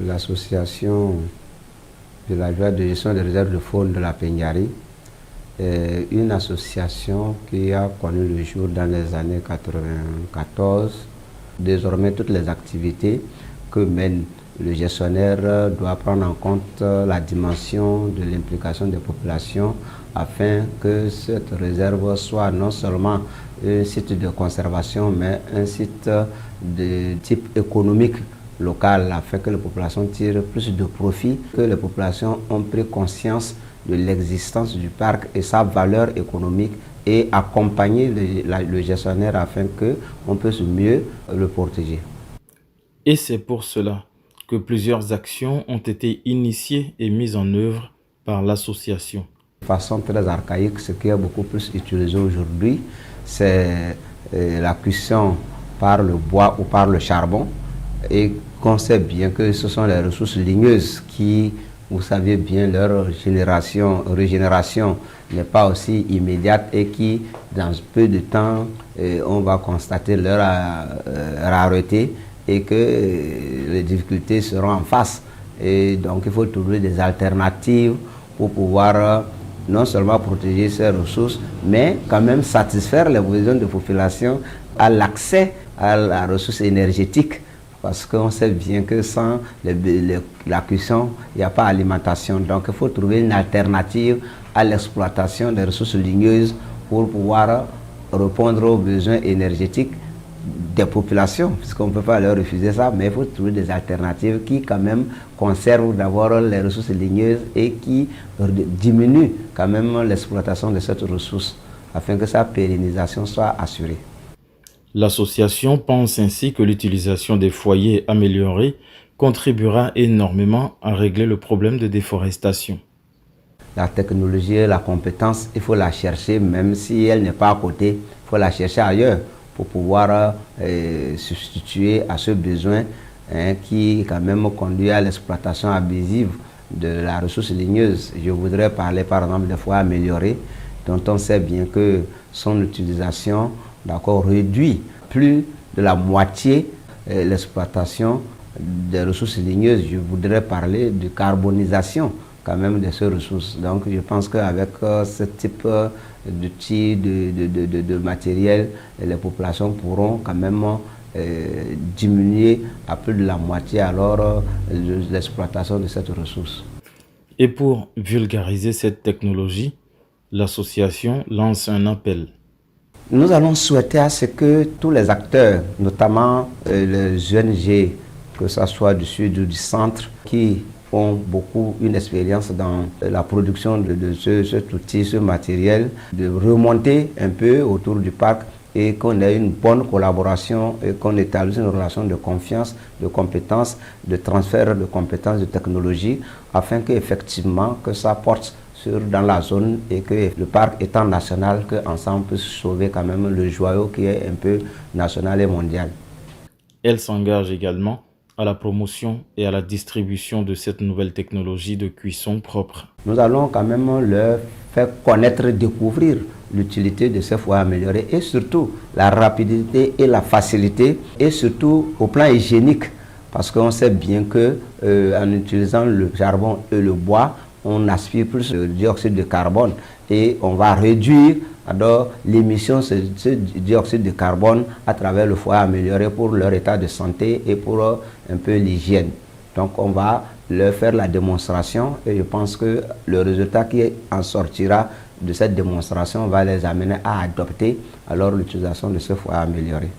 l'association de la joie de gestion des réserves de faune de la Peñari est une association qui a connu le jour dans les années 94. Désormais, toutes les activités que mène le gestionnaire doit prendre en compte la dimension de l'implication des populations afin que cette réserve soit non seulement un site de conservation, mais un site de type économique local afin que les populations tirent plus de profit, que les populations ont pris conscience de l'existence du parc et sa valeur économique et accompagner le gestionnaire afin qu'on puisse mieux le protéger. Et c'est pour cela que plusieurs actions ont été initiées et mises en œuvre par l'association. De façon très archaïque, ce qui est beaucoup plus utilisé aujourd'hui, c'est la cuisson par le bois ou par le charbon. Et qu'on sait bien que ce sont les ressources ligneuses qui, vous savez bien, leur régénération n'est pas aussi immédiate et qui, dans peu de temps, on va constater leur rareté et que les difficultés seront en face. Et donc il faut trouver des alternatives pour pouvoir non seulement protéger ces ressources, mais quand même satisfaire les besoins de population à l'accès à la ressource énergétique. Parce qu'on sait bien que sans la cuisson, il n'y a pas d'alimentation. Donc il faut trouver une alternative à l'exploitation des ressources ligneuses pour pouvoir répondre aux besoins énergétiques des populations, puisqu'on ne peut pas leur refuser ça, mais il faut trouver des alternatives qui quand même conservent d'abord les ressources ligneuses et qui diminuent quand même l'exploitation de cette ressource afin que sa pérennisation soit assurée. L'association pense ainsi que l'utilisation des foyers améliorés contribuera énormément à régler le problème de déforestation. La technologie et la compétence, il faut la chercher, même si elle n'est pas à côté, il faut la chercher ailleurs pour pouvoir substituer à ce besoin qui quand même conduit à l'exploitation abusive de la ressource ligneuse. Je voudrais parler par exemple des foyers améliorés, dont on sait bien que son utilisation réduit plus de la moitié l'exploitation des ressources ligneuses. Je voudrais parler de carbonisation quand même de ces ressources. Donc je pense qu'avec ce type d'outils, de matériel, les populations pourront quand même diminuer à plus de la moitié alors l'exploitation de cette ressource. Et pour vulgariser cette technologie, l'association lance un appel. Nous allons souhaiter à ce que tous les acteurs, notamment les ONG, que ce soit du sud ou du centre, qui ont beaucoup une expérience dans la production de cet outil, ce matériel, de remonter un peu autour du parc et qu'on ait une bonne collaboration et qu'on établisse une relation de confiance, de compétences, de transfert de compétences, de technologie, afin qu'effectivement que ça porte dans la zone et que le parc étant national, qu'ensemble puisse sauver quand même le joyau qui est un peu national et mondial. Elle s'engage également à la promotion et à la distribution de cette nouvelle technologie de cuisson propre. Nous allons quand même leur faire connaître, découvrir l'utilité de ces foyers améliorés et surtout la rapidité et la facilité et surtout au plan hygiénique parce qu'on sait bien que en utilisant le charbon et le bois, on aspire plus de dioxyde de carbone et on va réduire l'émission de ce dioxyde de carbone à travers le foyer amélioré pour leur état de santé et pour un peu l'hygiène. Donc on va leur faire la démonstration et je pense que le résultat qui en sortira de cette démonstration va les amener à adopter alors l'utilisation de ce foyer amélioré.